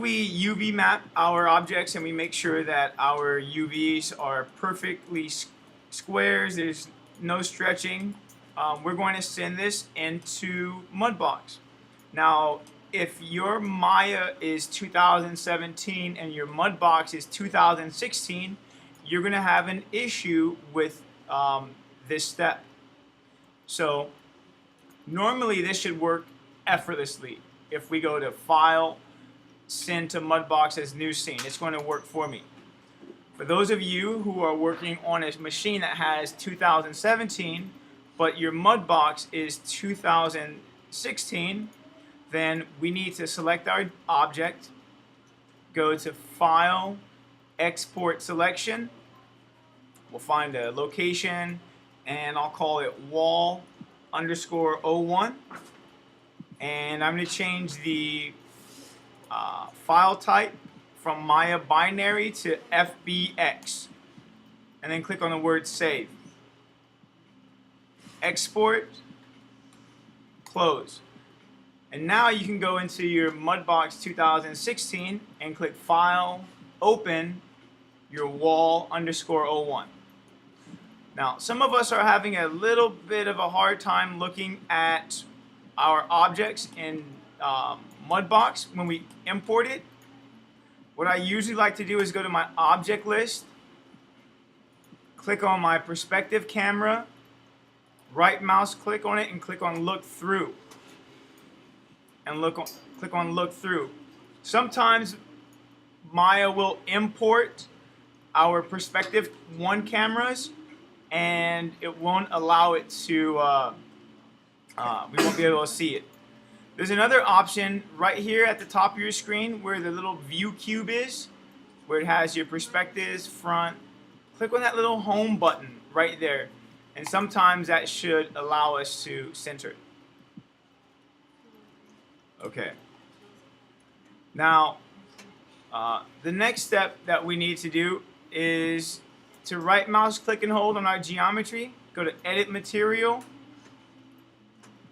we UV map our objects and we make sure that our UVs are perfectly squares, there's no stretching, we're going to send this into MudBox. Now, if your Maya is 2017 and your MudBox is 2016, you're going to have an issue with this step. So normally this should work effortlessly. If we go to File, Send to MudBox as New Scene, it's going to work for me. For those of you who are working on a machine that has 2017, but your MudBox is 2016, then we need to select our object, go to File, Export Selection. We'll find a location, and I'll call it wall underscore 01. And I'm going to change the file type from Maya binary to FBX. And then click on the word Save. Export, close. And now you can go into your MudBox 2016 and click File, Open your wall underscore 01. Now, some of us are having a little bit of a hard time looking at our objects in MudBox when we import it. What I usually like to do is go to my object list, click on my perspective camera, right mouse click on it and click on Look Through. And click on Look Through. Sometimes Maya will import our perspective 1 cameras and it won't allow it to, we won't be able to see it. There's another option right here at the top of your screen where the little view cube is, where it has your perspectives, front. Click on that little home button right there, and sometimes that should allow us to center it. Okay. Now, the next step that we need to do is to right mouse click and hold on our geometry, go to Edit Material,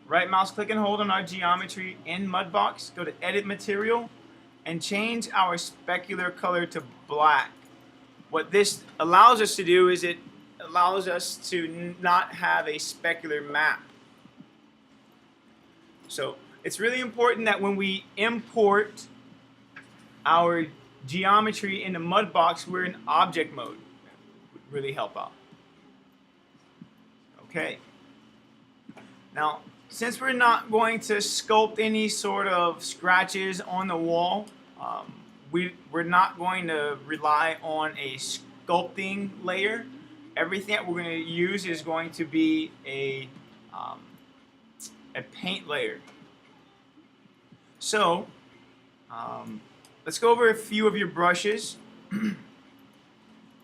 right mouse click and hold on our geometry in MudBox, go to Edit Material, and change our specular color to black. What this allows us to do is it allows us to not have a specular map. So it's really important that when we import our geometry into MudBox, we're in object mode. It would really help out. Okay. Now, since we're not going to sculpt any sort of scratches on the wall, we're not going to rely on a sculpting layer. Everything that we're going to use is going to be a paint layer. So, let's go over a few of your brushes.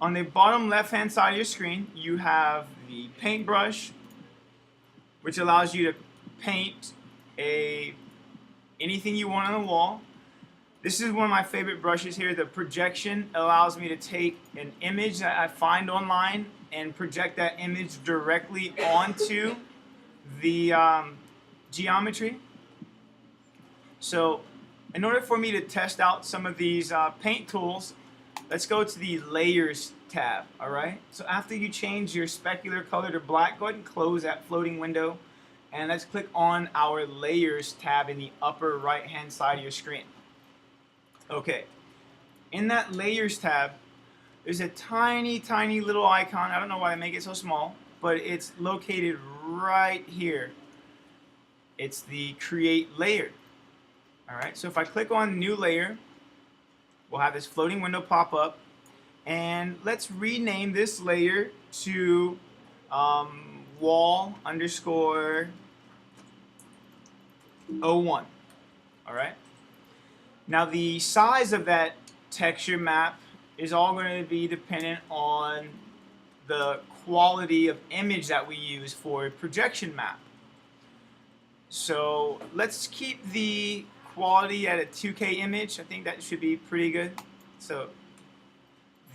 On the bottom left-hand side of your screen, you have the paintbrush, which allows you to paint anything you want on the wall. This is one of my favorite brushes here. The projection allows me to take an image that I find online and project that image directly onto the geometry. So in order for me to test out some of these paint tools, let's go to the Layers tab. Alright, so after you change your specular color to black, go ahead and close that floating window. And let's click on our Layers tab in the upper right hand side of your screen. Okay, in that Layers tab, there's a tiny little icon. I don't know why I make it so small, but it's located right here. It's the Create Layer. Alright, so if I click on New Layer, we'll have this floating window pop up. And let's rename this layer to wall underscore 01. Alright. Now the size of that texture map is all going to be dependent on the quality of image that we use for a projection map. So let's keep the quality at a 2K image. I think that should be pretty good. So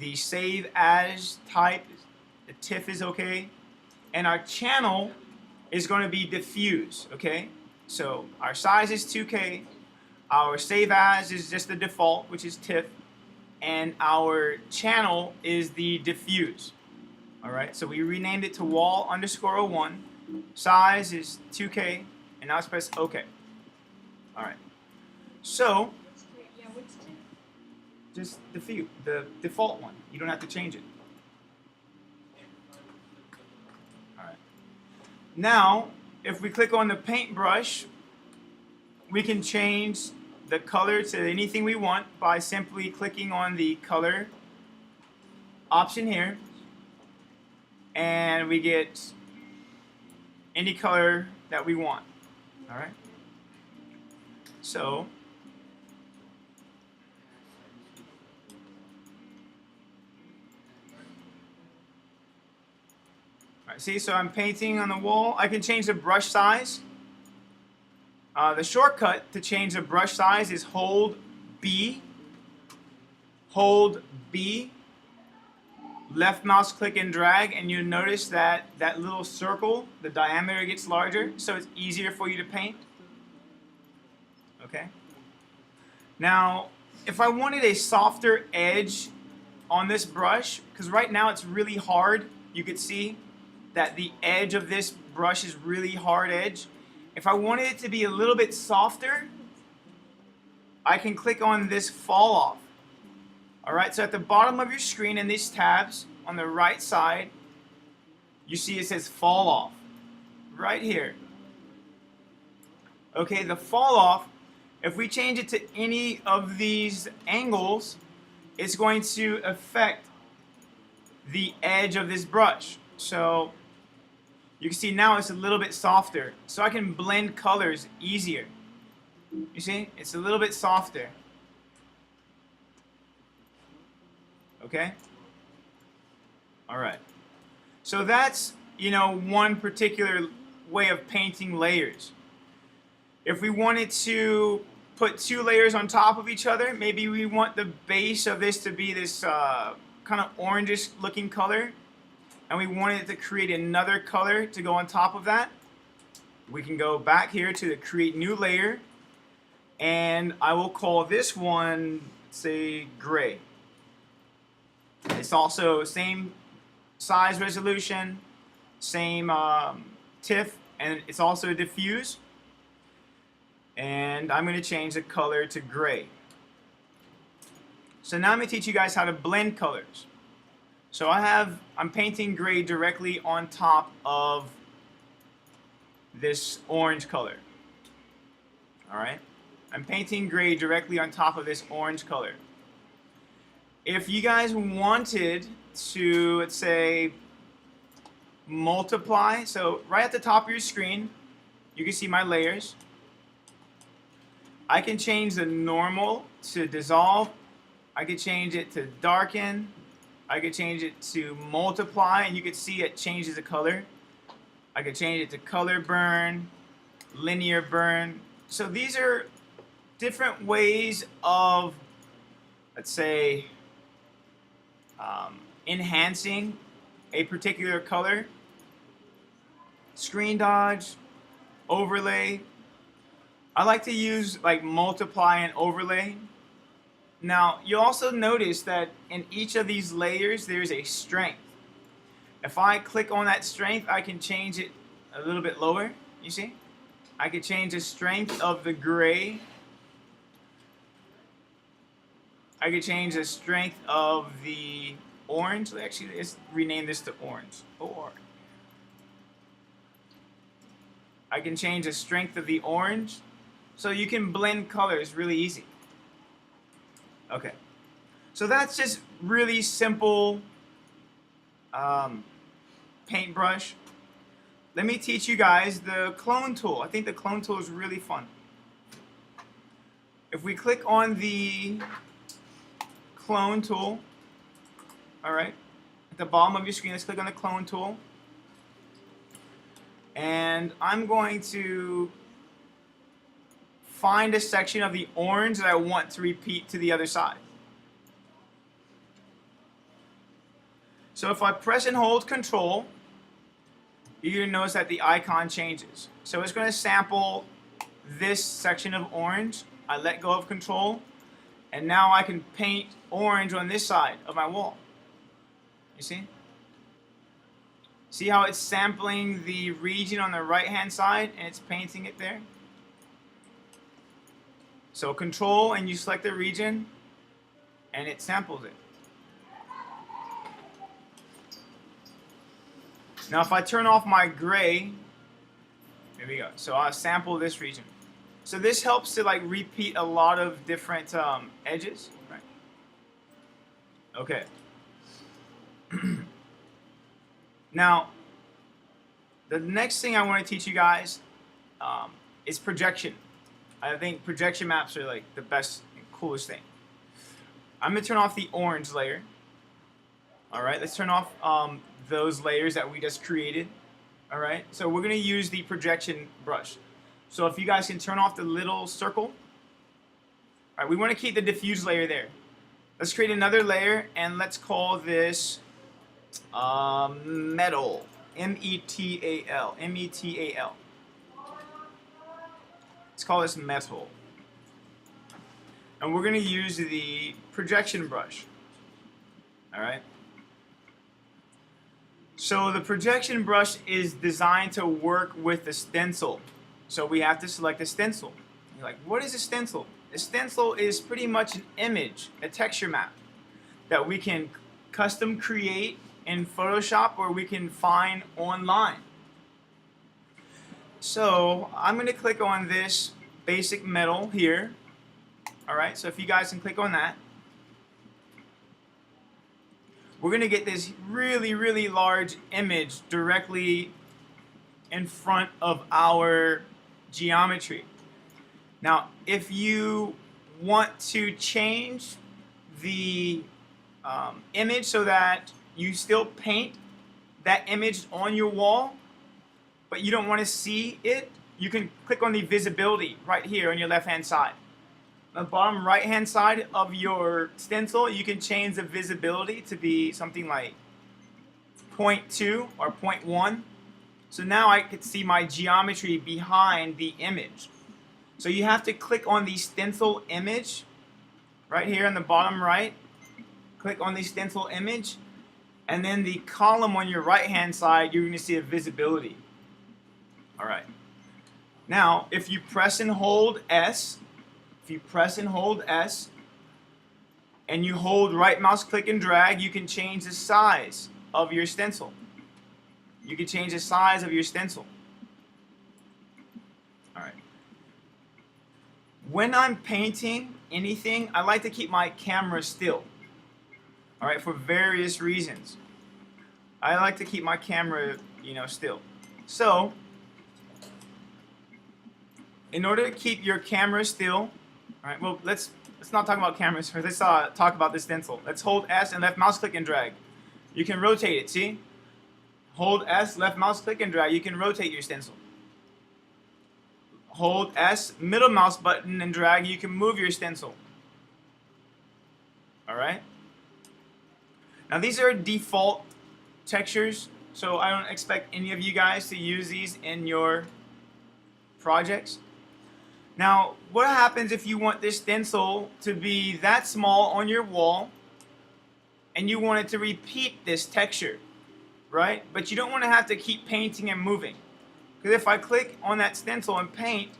the Save As type, the TIFF is okay. And our channel is going to be diffuse, okay? So our size is 2K, Our save as is just the default, which is TIFF, and our channel is the diffuse. Alright, so we renamed it to wall underscore 01. Size is 2K, and now let's press OK. Alright, so just diffuse, the default one. You don't have to change it. Alright. Now, if we click on the paintbrush, we can change the color to anything we want by simply clicking on the color option here, and we get any color that we want. Alright, so see, so I'm painting on the wall. I can change the brush size. The shortcut to change the brush size is hold B, left mouse click and drag, and you'll notice that that little circle, the diameter gets larger, so it's easier for you to paint. Okay. Now, if I wanted a softer edge on this brush, because right now it's really hard, you could see that the edge of this brush is really hard edge. If I wanted it to be a little bit softer, I can click on this fall off. Alright, so at the bottom of your screen in these tabs on the right side, you see it says fall off right here. Okay, the fall off, if we change it to any of these angles, it's going to affect the edge of this brush. So you can see now it's a little bit softer, so I can blend colors easier. You see, it's a little bit softer. Okay? Alright. So that's, one particular way of painting layers. If we wanted to put two layers on top of each other, maybe we want the base of this to be this kind of orangish looking color, and we wanted to create another color to go on top of that, we can go back here to the create new layer, and I will call this one, say, gray. It's also same size resolution, same TIFF, and it's also a diffuse. And I'm going to change the color to gray. So now I'm going to teach you guys how to blend colors. So I'm painting gray directly on top of this orange color. Alright? I'm painting gray directly on top of this orange color. If you guys wanted to, let's say, multiply, so right at the top of your screen, you can see my layers. I can change the normal to dissolve. I could change it to darken. I could change it to multiply, and you can see it changes the color. I could change it to color burn, linear burn. So these are different ways of, let's say, enhancing a particular color. Screen dodge, overlay. I like to use like multiply and overlay. Now, you'll also notice that in each of these layers there's a strength. If I click on that strength, I can change it a little bit lower. You see? I could change the strength of the gray. I could change the strength of the orange. Actually, let's rename this to orange. Or I can change the strength of the orange. So you can blend colors really easy. Okay, so that's just really simple paintbrush. Let me teach you guys the clone tool. I think the clone tool is really fun. If we click on the clone tool, all right, at the bottom of your screen, let's click on the clone tool. And I'm going to find a section of the orange that I want to repeat to the other side. So if I press and hold Control, you're going to notice that the icon changes. So it's going to sample this section of orange. I let go of control, and now I can paint orange on this side of my wall. You see? See how it's sampling the region on the right hand side and it's painting it there? So control and you select the region and it samples it. Now if I turn off my gray, there we go. So I'll sample this region. So this helps to like repeat a lot of different edges. Right? Okay. Now, the next thing I want to teach you guys is projection. I think projection maps are like the best and coolest thing. I'm going to turn off the orange layer. Alright, let's turn off those layers that we just created. Alright, so we're going to use the projection brush. So if you guys can turn off the little circle. Alright, we want to keep the diffuse layer there. Let's create another layer and let's call this metal. M-E-T-A-L. M-E-T-A-L. Let's call this metal. And we're going to use the projection brush. Alright. So the projection brush is designed to work with the stencil. So we have to select a stencil. You're like, what is a stencil? A stencil is pretty much an image, a texture map that we can custom create in Photoshop or we can find online. So I'm going to click on this basic metal here. Alright, so if you guys can click on that, we're going to get this really large image directly in front of our geometry. Now if you want to change the image so that you still paint that image on your wall but you don't want to see it, you can click on the visibility right here on your left hand side. On the bottom right hand side of your stencil, you can change the visibility to be something like 0.2 or 0.1. So now I can see my geometry behind the image. So you have to click on the stencil image right here on the bottom right. Click on the stencil image, and then the column on your right hand side, you're going to see a visibility. Alright. Now, if you press and hold S, and you hold right mouse click and drag, you can change the size of your stencil. You can change the size of your stencil. Alright. When I'm painting anything, I like to keep my camera still. Alright, for various reasons. I like to keep my camera, still. So, in order to keep your camera still, alright, well, let's not talk about cameras first. Let's talk about the stencil. Let's hold S and left mouse click and drag. You can rotate it, see? Hold S, left mouse click and drag. You can rotate your stencil. Hold S, middle mouse button and drag. You can move your stencil. Alright? Now these are default textures, so I don't expect any of you guys to use these in your projects. Now, what happens if you want this stencil to be that small on your wall and you want it to repeat this texture, right? But you don't want to have to keep painting and moving. Because if I click on that stencil and paint,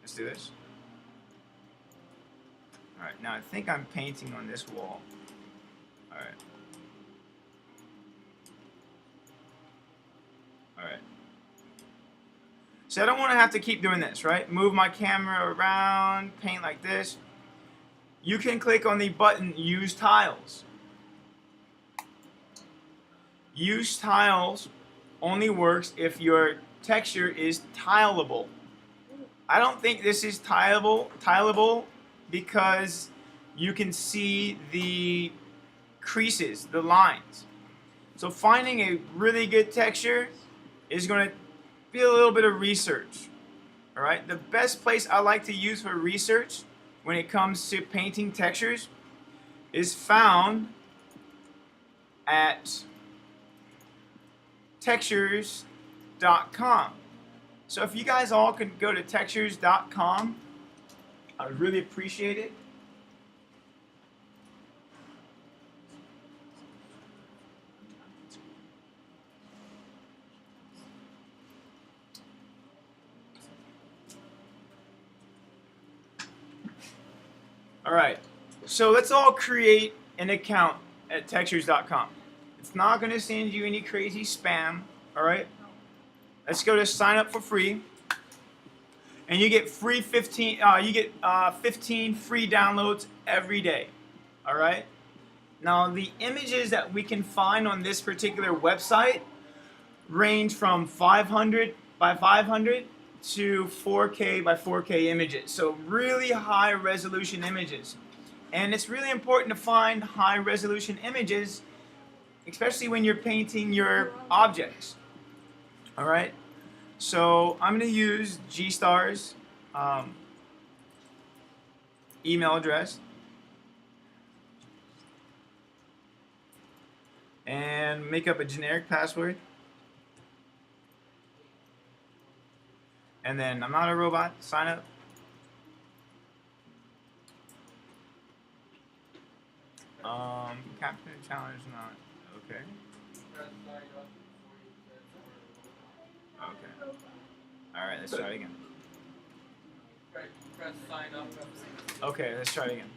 let's do this. Alright, now I think I'm painting on this wall. Alright. Alright. So I don't want to have to keep doing this, right? Move my camera around, paint like this. You can click on the button, Use Tiles. Use Tiles only works if your texture is tileable. I don't think this is tileable because you can see the creases, the lines. So finding a really good texture is going to be a little bit of research. Alright, the best place I like to use for research when it comes to painting textures is found at textures.com. So if you guys all could go to textures.com, I would really appreciate it. Alright, so let's all create an account at textures.com. It's not going to send you any crazy spam. Alright, let's go to sign up for free. And you get free 15 free downloads every day. Alright, now the images that we can find on this particular website range from 500 by 500 to 4K by 4K images. So really high resolution images. And it's really important to find high resolution images, especially when you're painting your objects. Alright, so I'm going to use G-Star's email address. And make up a generic password. And then I'm not a robot, sign up. Captain challenge not, okay. Okay. Alright, let's try it again. Press sign up. Okay, let's try it again.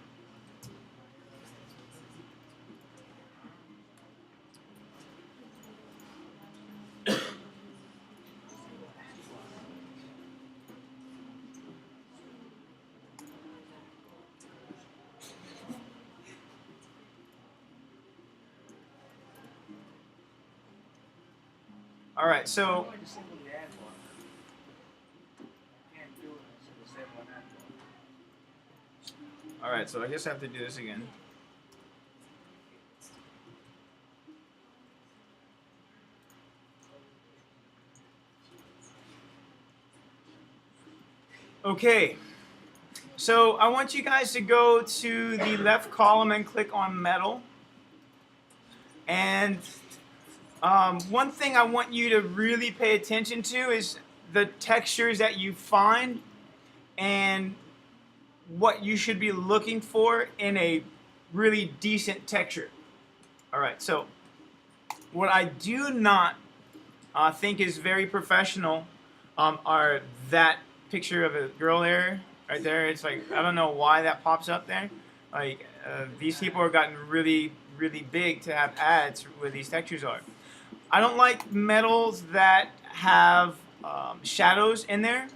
Alright, so alright, so I guess I have to do this again. Okay, so I want you guys to go to the left column and click on metal. And one thing I want you to really pay attention to is the textures that you find and what you should be looking for in a really decent texture. Alright, so what I do not think is very professional are that picture of a girl there, right there. It's like, I don't know why that pops up there. Like, these people have gotten really, really big to have ads where these textures are. I don't like metals that have shadows in there.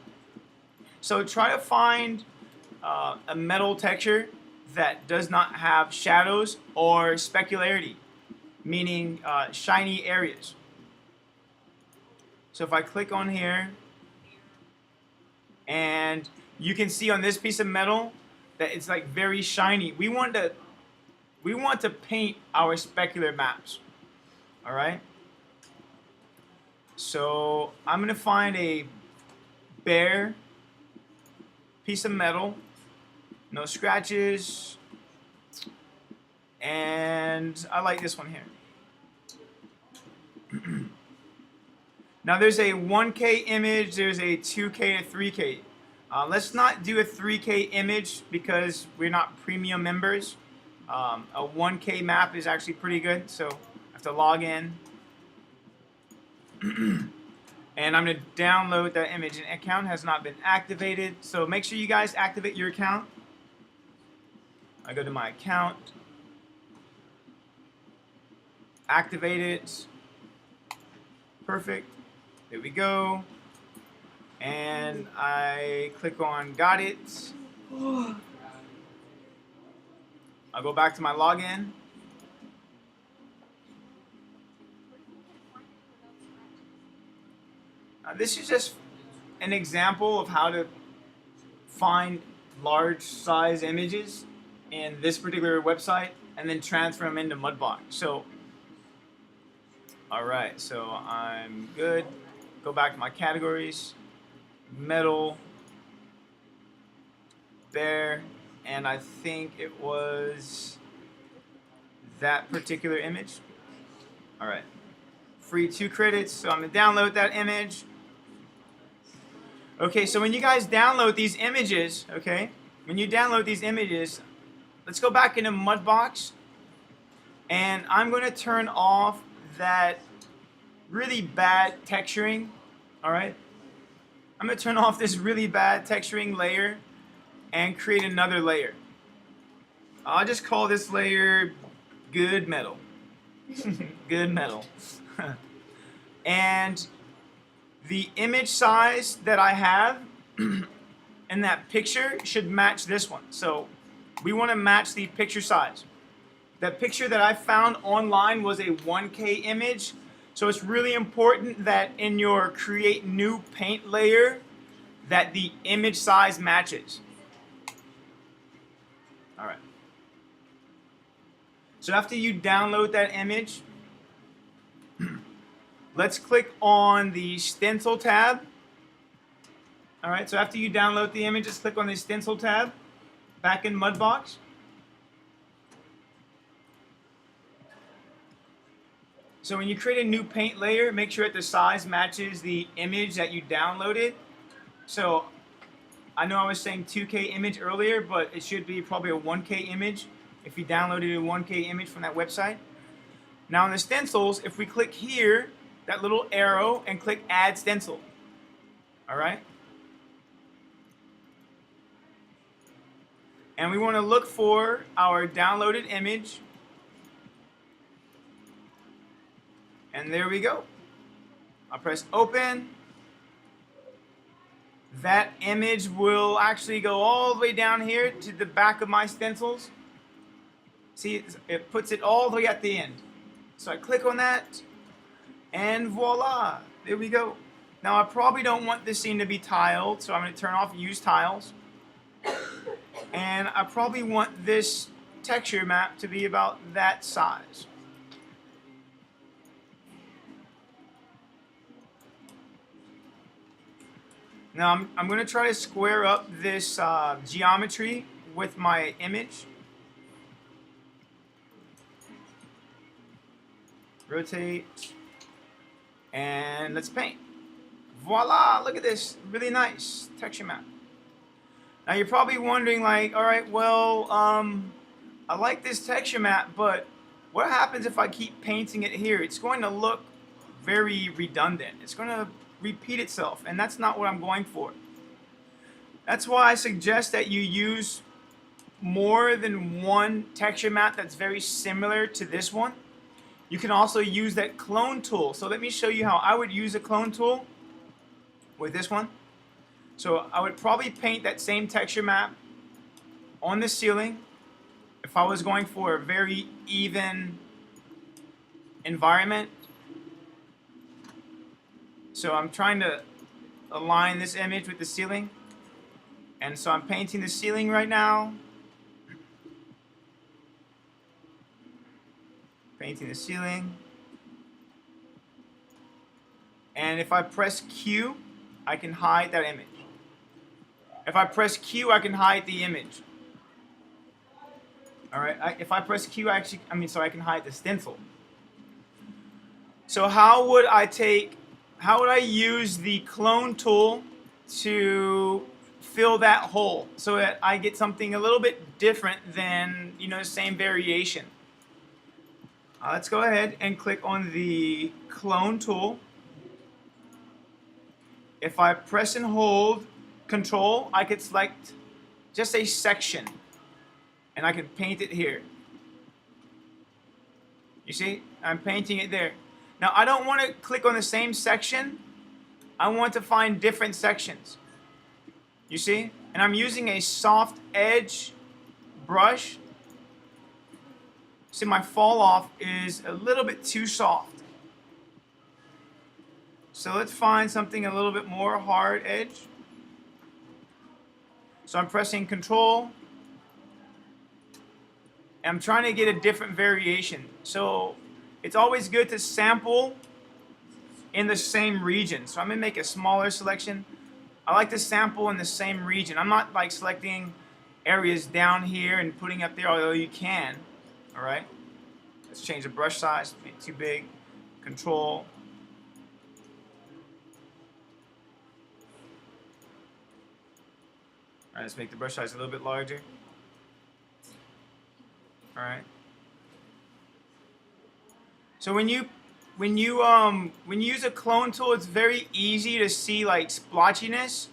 So try to find a metal texture that does not have shadows or specularity, meaning shiny areas. So if I click on here, and you can see on this piece of metal that it's like very shiny. We want to paint our specular maps. All right. So I'm gonna find a bare piece of metal, no scratches, and I like this one here. Now there's a 1K image, there's a 2K, a 3K. Let's not do a 3K image because we're not premium members. A 1K map is actually pretty good, so I have to log in. And I'm going to download that image. An account has not been activated, so make sure you guys activate your account. I go to my account, activate it, perfect. There we go. And I click on got it. I'll go back to my login. This is just an example of how to find large size images in this particular website and then transfer them into MudBox. So, alright, so I'm good. Go back to my categories, metal, bare, and I think it was that particular image. Alright, free 2 credits, so I'm going to download that image. Okay, so when you guys download these images, okay, when you download these images, let's go back into MudBox, and I'm going to turn off that really bad texturing. All right, I'm going to turn off this really bad texturing layer and create another layer. I'll just call this layer Good Metal. Good Metal. And the image size that I have in that picture should match this one. So we want to match the picture size. That picture that I found online was a 1K image. So it's really important that in your create new paint layer that the image size matches. All right. So after you download that image, let's click on the Stencil tab. All right, so after you download the image, just click on the Stencil tab back in MudBox. So when you create a new paint layer, make sure that the size matches the image that you downloaded. So I know I was saying 2K image earlier, but it should be probably a 1K image if you downloaded a 1K image from that website. Now in the stencils, if we click here, that little arrow, and click Add Stencil. All right? And we want to look for our downloaded image. And there we go. I'll press Open. That image will actually go all the way down here to the back of my stencils. See, it puts it all the way at the end. So I click on that, and voila, there we go. Now I probably don't want this scene to be tiled, so I'm going to turn off Use Tiles. And I probably want this texture map to be about that size. Now I'm going to try to square up this geometry with my image. Rotate, and let's paint. Voila, look at this, really nice texture map. Now you're probably wondering, like, all right, well, I like this texture map, but what happens if I keep painting it here? It's going to look very redundant. It's going to repeat itself, and that's not what I'm going for. That's why I suggest that you use more than one texture map that's very similar to this one. You can also use that clone tool. So let me show you how I would use a clone tool with this one. So I would probably paint that same texture map on the ceiling if I was going for a very even environment. So I'm trying to align this image with the ceiling. And so I'm painting the ceiling right now. Painting the ceiling. And if I press Q, I can hide that image. If I press Q, I can hide the image. All right. If I press Q, I can hide the stencil. So how would I use the clone tool to fill that hole so that I get something a little bit different than, the same variation? Let's go ahead and click on the clone tool. If I press and hold Control, I could select just a section, and I can paint it here. You see, I'm painting it there. Now I don't want to click on the same section. I want to find different sections. You see, and I'm using a soft edge brush. See, my fall off is a little bit too soft. So let's find something a little bit more hard edge. So I'm pressing Control. And I'm trying to get a different variation. So it's always good to sample in the same region. So I'm going to make a smaller selection. I like to sample in the same region. I'm not like selecting areas down here and putting up there, although you can. All right. Let's change the brush size. Make it too big. Control. All right, let's make the brush size a little bit larger. All right. So when you use a clone tool, it's very easy to see like splotchiness.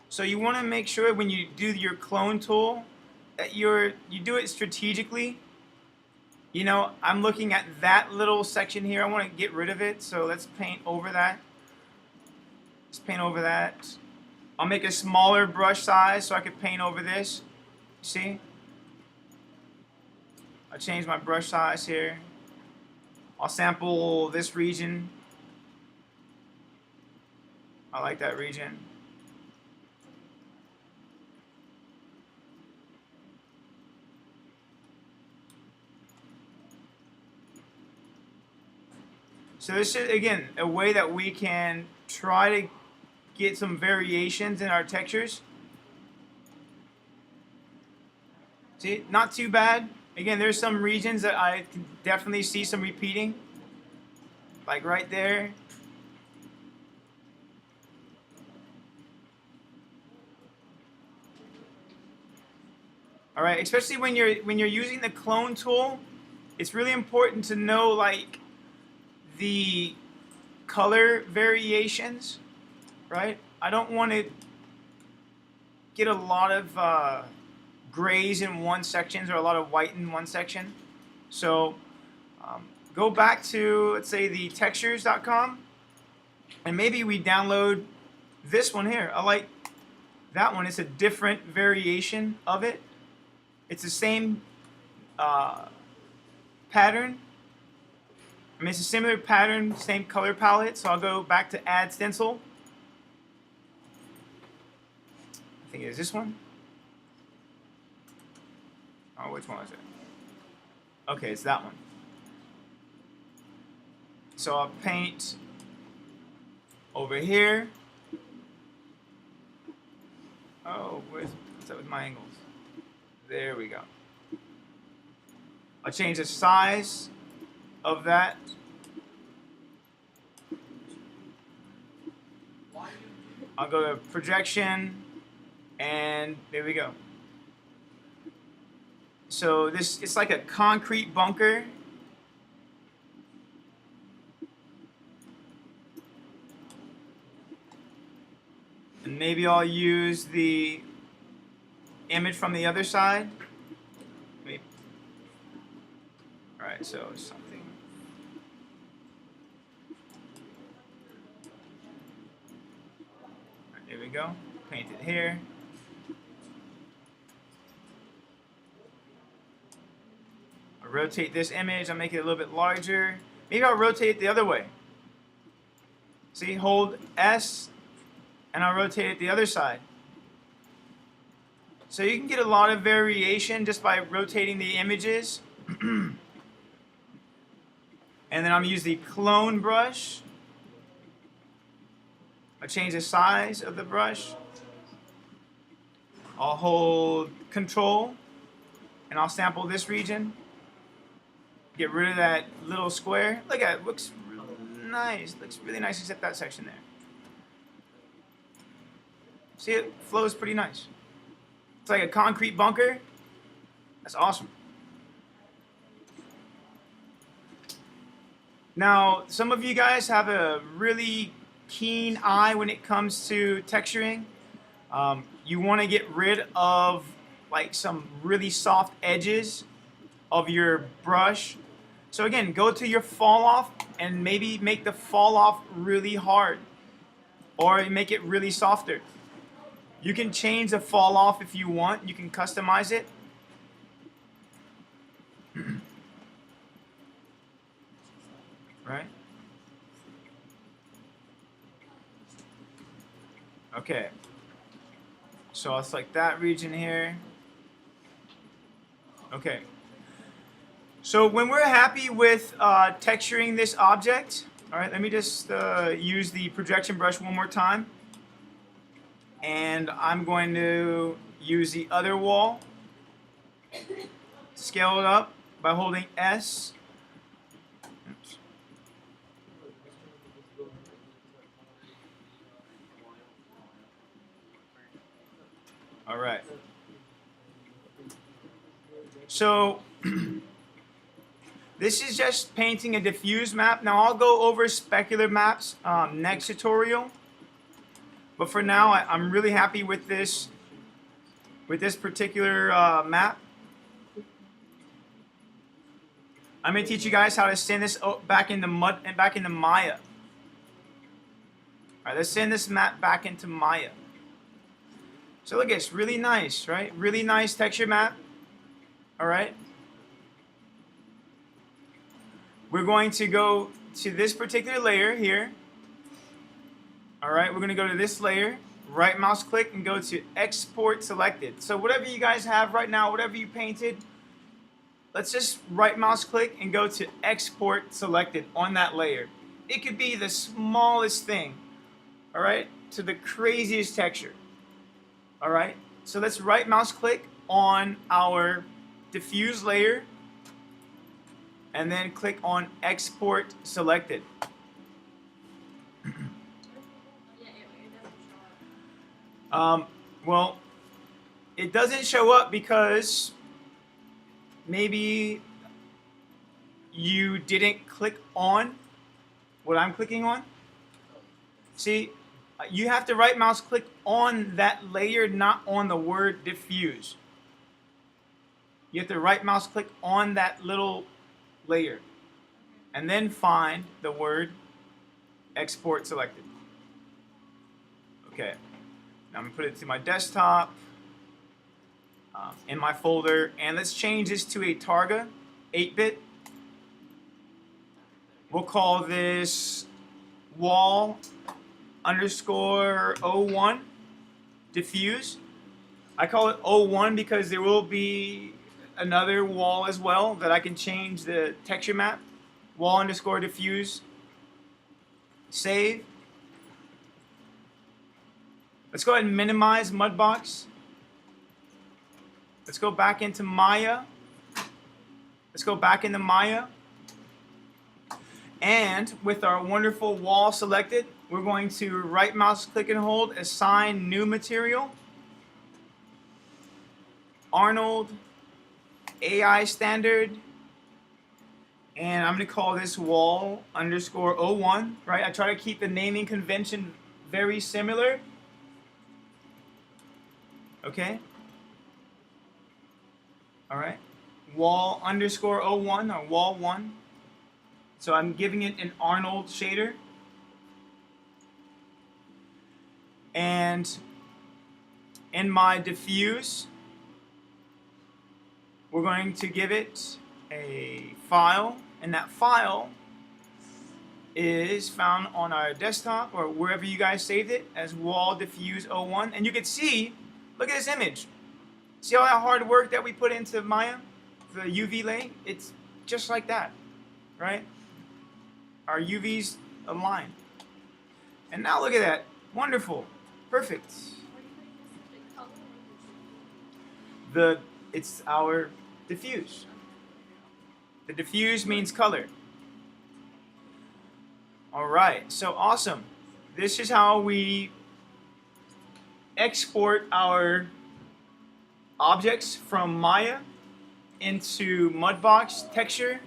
So you want to make sure when you do your clone tool that you do it strategically. You know, I'm looking at that little section here. I want to get rid of it. So let's paint over that. Let's paint over that. I'll make a smaller brush size so I can paint over this. See? I'll change my brush size here. I'll sample this region. I like that region. So this is, again, a way that we can try to get some variations in our textures. See, not too bad. Again, there's some regions that I can definitely see some repeating, like right there. All right, especially when you're using the clone tool, it's really important to know like the color variations, right? I don't want to get a lot of grays in one section or a lot of white in one section. So go back to, let's say, the textures.com, and maybe we download this one here. I like that one. It's a different variation of it. It's the same pattern. I mean, it's a similar pattern, same color palette. So I'll go back to Add Stencil. I think it is this one. Oh, which one is it? Okay, it's that one. So I'll paint over here. Oh, what's up with my angles? There we go. I'll change the size of that. I'll go to projection, and there we go. So this, it's like a concrete bunker. And maybe I'll use the image from the other side. Maybe. All right, so something. All right, there we go. Paint it here. I'll rotate this image. I'll make it a little bit larger. Maybe I'll rotate it the other way. See, hold S, and I'll rotate it the other side. So you can get a lot of variation just by rotating the images. And then I'm going to use the clone brush. I'll change the size of the brush. I'll hold Control, and I'll sample this region. Get rid of that little square. Look at it, looks really nice. Looks really nice except that section there. See, it flows pretty nice. It's like a concrete bunker. That's awesome. Now, some of you guys have a really keen eye when it comes to texturing. You want to get rid of like some really soft edges of your brush. So again, go to your fall off and maybe make the fall off really hard, or make it really softer. You can change the fall off if you want. You can customize it. Right? Okay. So I'll select that region here. Okay. So when we're happy with texturing this object, all right, let me just use the projection brush one more time. And I'm going to use the other wall, scale it up by holding S. Oops. All right. So this is just painting a diffuse map. Now I'll go over specular maps next tutorial. But for now, I'm really happy with this particular map. I'm going to teach you guys how to send this back into Maya. All right, let's send this map back into Maya. So look, it's really nice, right? Really nice texture map. All right. We're going to go to this particular layer here. All right, we're going to go to this layer, right mouse click, and go to Export Selected. So whatever you guys have right now, whatever you painted, let's just right mouse click and go to Export Selected on that layer. It could be the smallest thing, all right, to the craziest texture. All right, so let's right mouse click on our diffuse layer and then click on Export Selected. Well, it doesn't show up because maybe you didn't click on what I'm clicking on. See, you have to right mouse click on that layer, not on the word diffuse. You have to right mouse click on that little layer and then find the word Export Selected. Okay. I'm going to put it to my desktop, in my folder, and let's change this to a Targa 8-bit. We'll call this wall underscore 01 diffuse. I call it 01 because there will be another wall as well that I can change the texture map. Wall underscore diffuse. Save. Let's go ahead and minimize MudBox. Let's go back into Maya. Let's go back into Maya. And with our wonderful wall selected, we're going to right mouse click and hold, assign new material. Arnold AI standard. And I'm going to call this wall underscore 01, right? I try to keep the naming convention very similar. Okay. All right. Wall underscore 01 or wall 1. So I'm giving it an Arnold shader. And in my diffuse, we're going to give it a file, and that file is found on our desktop or wherever you guys saved it as wall diffuse 01. And you can see, look at this image. See all that hard work that we put into Maya, the UV lay? It's just like that, right? Our UVs align. And now look at that. Wonderful. Perfect. It's our diffuse. The diffuse means color. Alright, so awesome. This is how we export our objects from Maya into MudBox texture,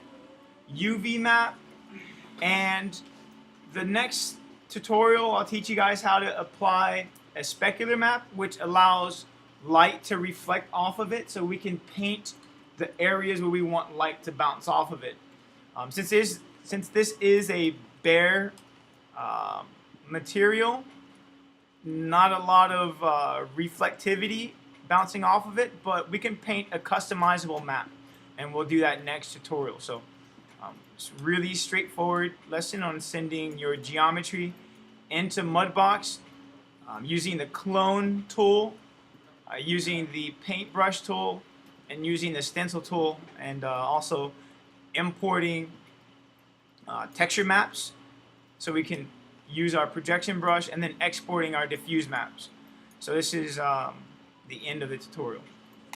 UV map, and the next tutorial I'll teach you guys how to apply a specular map, which allows light to reflect off of it so we can paint the areas where we want light to bounce off of it. Since this is a bare material, not a lot of reflectivity bouncing off of it, but we can paint a customizable map, and we'll do that next tutorial. So it's really straightforward lesson on sending your geometry into MudBox using the clone tool, using the paintbrush tool, and using the stencil tool, and also importing texture maps so we can use our projection brush, and then exporting our diffuse maps. So this is the end of the tutorial.